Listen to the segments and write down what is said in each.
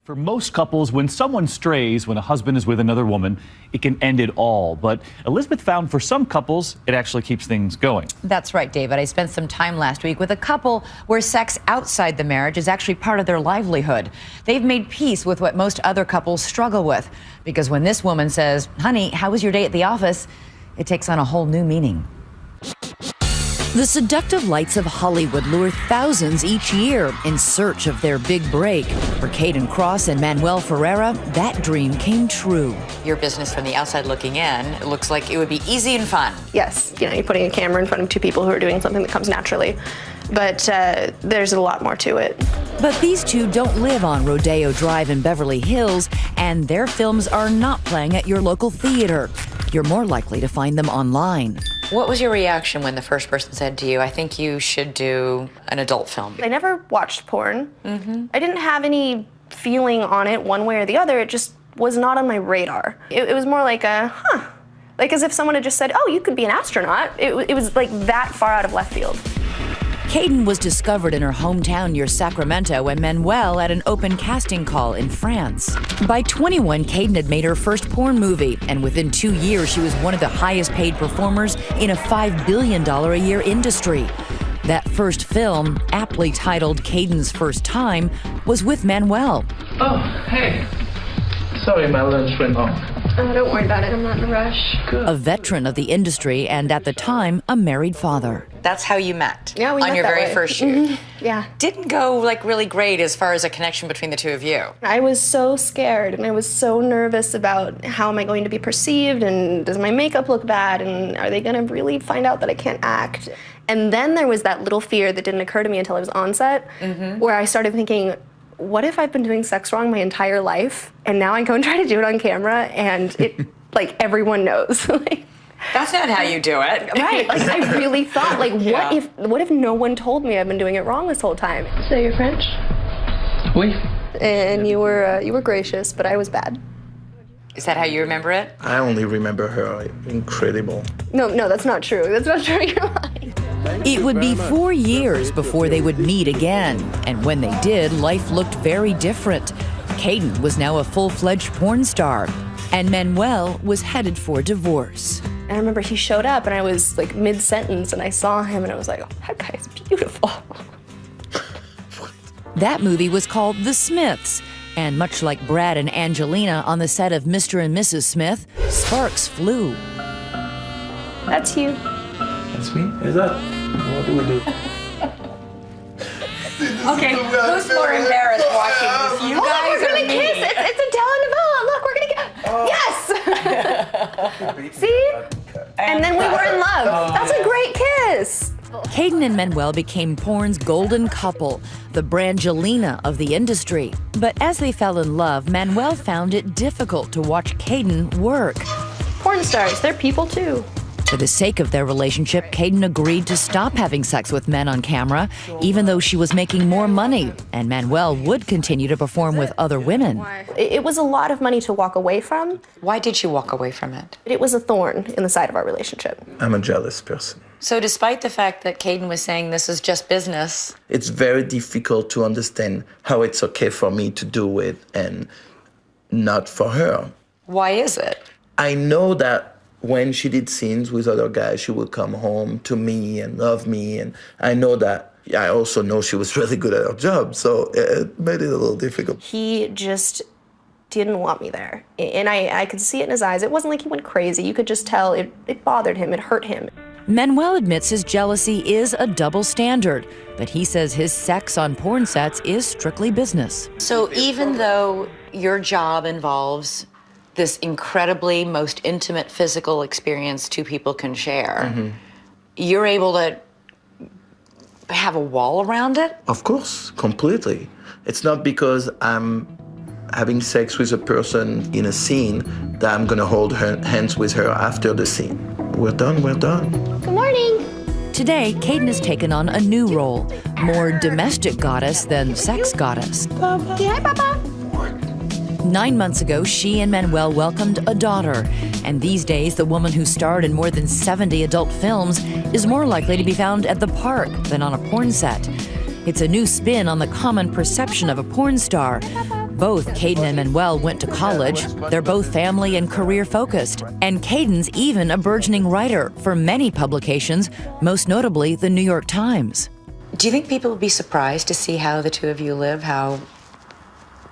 For most couples, when someone strays, when a husband is with another woman, it can end it all. But Elizabeth found for some couples, it actually keeps things going. That's right, David. I spent some time last week with a couple where sex outside the marriage is actually part of their livelihood. They've made peace with what most other couples struggle with. Because when this woman says, "Honey, how was your day at the office?" it takes on a whole new meaning. The seductive lights of Hollywood lure thousands each year in search of their big break. For Kayden Kross and Manuel Ferarra, that dream came true. Your business from the outside looking in, it looks like it would be easy and fun. Yes, you're putting a camera in front of two people who are doing something that comes naturally. But there's a lot more to it. But these two don't live on Rodeo Drive in Beverly Hills, and their films are not playing at your local theater. You're more likely to find them online. What was your reaction when the first person said to you, "I think you should do an adult film"? I never watched porn. I didn't have any feeling on it one way or the other. It just was not on my radar. It was more like like as if someone had just said, "Oh, you could be an astronaut." It was like that far out of left field. Kayden was discovered in her hometown near Sacramento and Manuel at an open casting call in France. By 21, Kayden had made her first porn movie, and within 2 years, she was one of the highest paid performers in a $5 billion a year industry. That first film, aptly titled Kayden's First Time, was with Manuel. Oh, hey. Sorry, my lunch went long. Oh, don't worry about it. I'm not in a rush. Good. A veteran of the industry and, at the time, a married father. That's how you met? Yeah, we met on your that very way. first shoot? Yeah. Didn't go really great as far as a connection between the two of you. I was so scared and I was so nervous about how am I going to be perceived and does my makeup look bad and are they going to really find out that I can't act? And then there was that little fear that didn't occur to me until I was on set, where I started thinking, what if I've been doing sex wrong my entire life and now I go and try to do it on camera and it, everyone knows. That's not how you do it. Right, I really thought, what if no one told me I've been doing it wrong this whole time? So you're French? Oui. And you were gracious, but I was bad. Is that how you remember it? I only remember her incredible. No, that's not true. That's not true. You're lying. It would be 4 years before they would meet again. And when they did, life looked very different. Kayden was now a full-fledged porn star, and Manuel was headed for divorce. And I remember he showed up and I was mid-sentence and I saw him and I was like, oh, that guy's beautiful. That movie was called The Smiths. And much like Brad and Angelina on the set of Mr. and Mrs. Smith, sparks flew. That's you. That's me? Is that? What do we do? Okay, who's more embarrassed watching this? You guys we're or gonna me? kiss. It's a telenovela. Look, we're gonna Yes! See? And then we were in love. That's a great kiss. Kayden and Manuel became porn's golden couple, the Brangelina of the industry. But as they fell in love, Manuel found it difficult to watch Kayden work. Porn stars, they're people too. For the sake of their relationship, Kayden agreed to stop having sex with men on camera, even though she was making more money, and Manuel would continue to perform with other women. It was a lot of money to walk away from. Why did you walk away from it? It was a thorn in the side of our relationship. I'm a jealous person. So despite the fact that Kayden was saying this is just business, It's very difficult to understand how it's okay for me to do it and not for her. why is it? I know that when she did scenes with other guys, she would come home to me and love me. And I know that, I also know she was really good at her job. So it made it a little difficult. He just didn't want me there. And I could see it in his eyes. It wasn't like he went crazy. You could just tell it bothered him, it hurt him. Manuel admits his jealousy is a double standard, but he says his sex on porn sets is strictly business. So even though your job involves this incredibly most intimate physical experience two people can share, you're able to have a wall around it? Of course, completely. It's not because I'm having sex with a person in a scene that I'm gonna hold hands with her after the scene. We're done, we're done. Good morning. Today, Kayden has taken on a new role, more domestic goddess than sex goddess. Hi, Papa. 9 months ago, she and Manuel welcomed a daughter. And these days, the woman who starred in more than 70 adult films is more likely to be found at the park than on a porn set. It's a new spin on the common perception of a porn star. Both Kayden and Manuel went to college. They're both family and career focused. And Kayden's even a burgeoning writer for many publications, most notably the New York Times. Do you think people would be surprised to see how the two of you live, how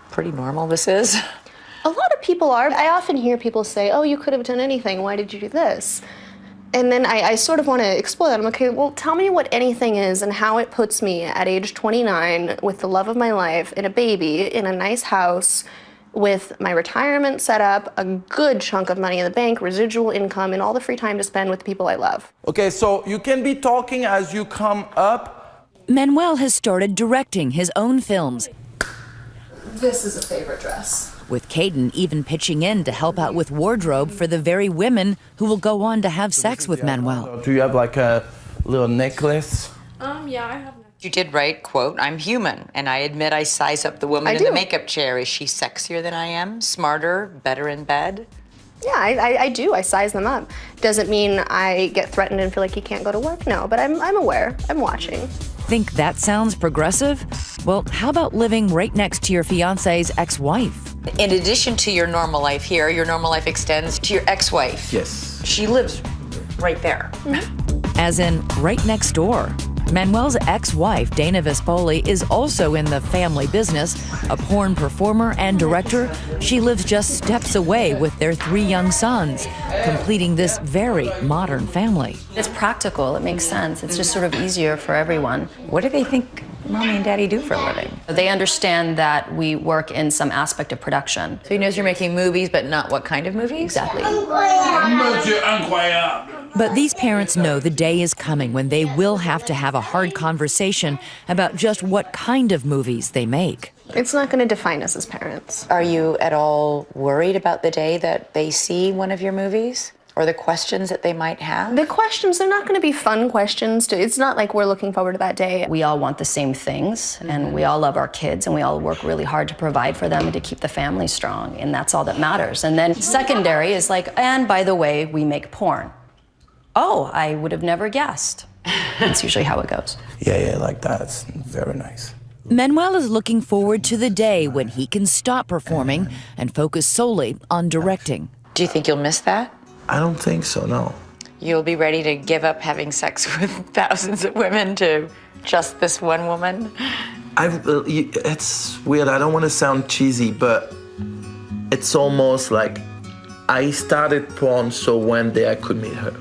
pretty normal this is? A lot of people are. I often hear people say, oh, you could have done anything. Why did you do this? And then I sort of want to explore that. I'm okay, well, tell me what anything is and how it puts me at age 29 with the love of my life and a baby in a nice house with my retirement set up, a good chunk of money in the bank, residual income, and all the free time to spend with the people I love. Okay, so you can be talking as you come up. Manuel has started directing his own films. This is a favorite dress. With Kayden even pitching in to help out with wardrobe for the very women who will go on to have sex with Manuel. Do you have like a little necklace? Yeah, I have. You did write, quote, I'm human, and I admit I size up the woman in the makeup chair. Is she sexier than I am? Smarter? Better in bed? Yeah, I do. I size them up. Doesn't mean I get threatened and feel like you can't go to work, no, but I'm aware. I'm watching. Think that sounds progressive? Well, how about living right next to your fiance's ex-wife? In addition to your normal life here, your normal life extends to your ex-wife. Yes. She lives right there. As in, right next door. Manuel's ex-wife, Dana Vespoli, is also in the family business. A porn performer and director, she lives just steps away with their 3 young sons, completing this very modern family. It's practical, it makes sense. It's just sort of easier for everyone. What do they think Mommy and Daddy do for a living? They understand that we work in some aspect of production. So he knows you're making movies, but not what kind of movies? Exactly. But these parents know the day is coming when they will have to have a hard conversation about just what kind of movies they make. It's not going to define us as parents. Are you at all worried about the day that they see one of your movies? Or the questions that they might have? The questions, they're not going to be fun questions. It's not like we're looking forward to that day. We all want the same things, and we all love our kids, and we all work really hard to provide for them and to keep the family strong, and that's all that matters. And then secondary is like, and by the way, we make porn. Oh, I would have never guessed. That's usually how it goes. Yeah, like that. It's very nice. Manuel is looking forward to the day when he can stop performing and focus solely on directing. Do you think you'll miss that? I don't think so, no. You'll be ready to give up having sex with thousands of women to just this one woman? It's weird. I don't want to sound cheesy, but it's almost like I started porn so one day I could meet her.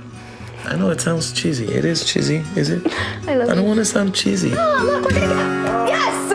I know it sounds cheesy. It is cheesy, is it? I love I don't want to sound cheesy. Oh, look, we're gonna get... Yes!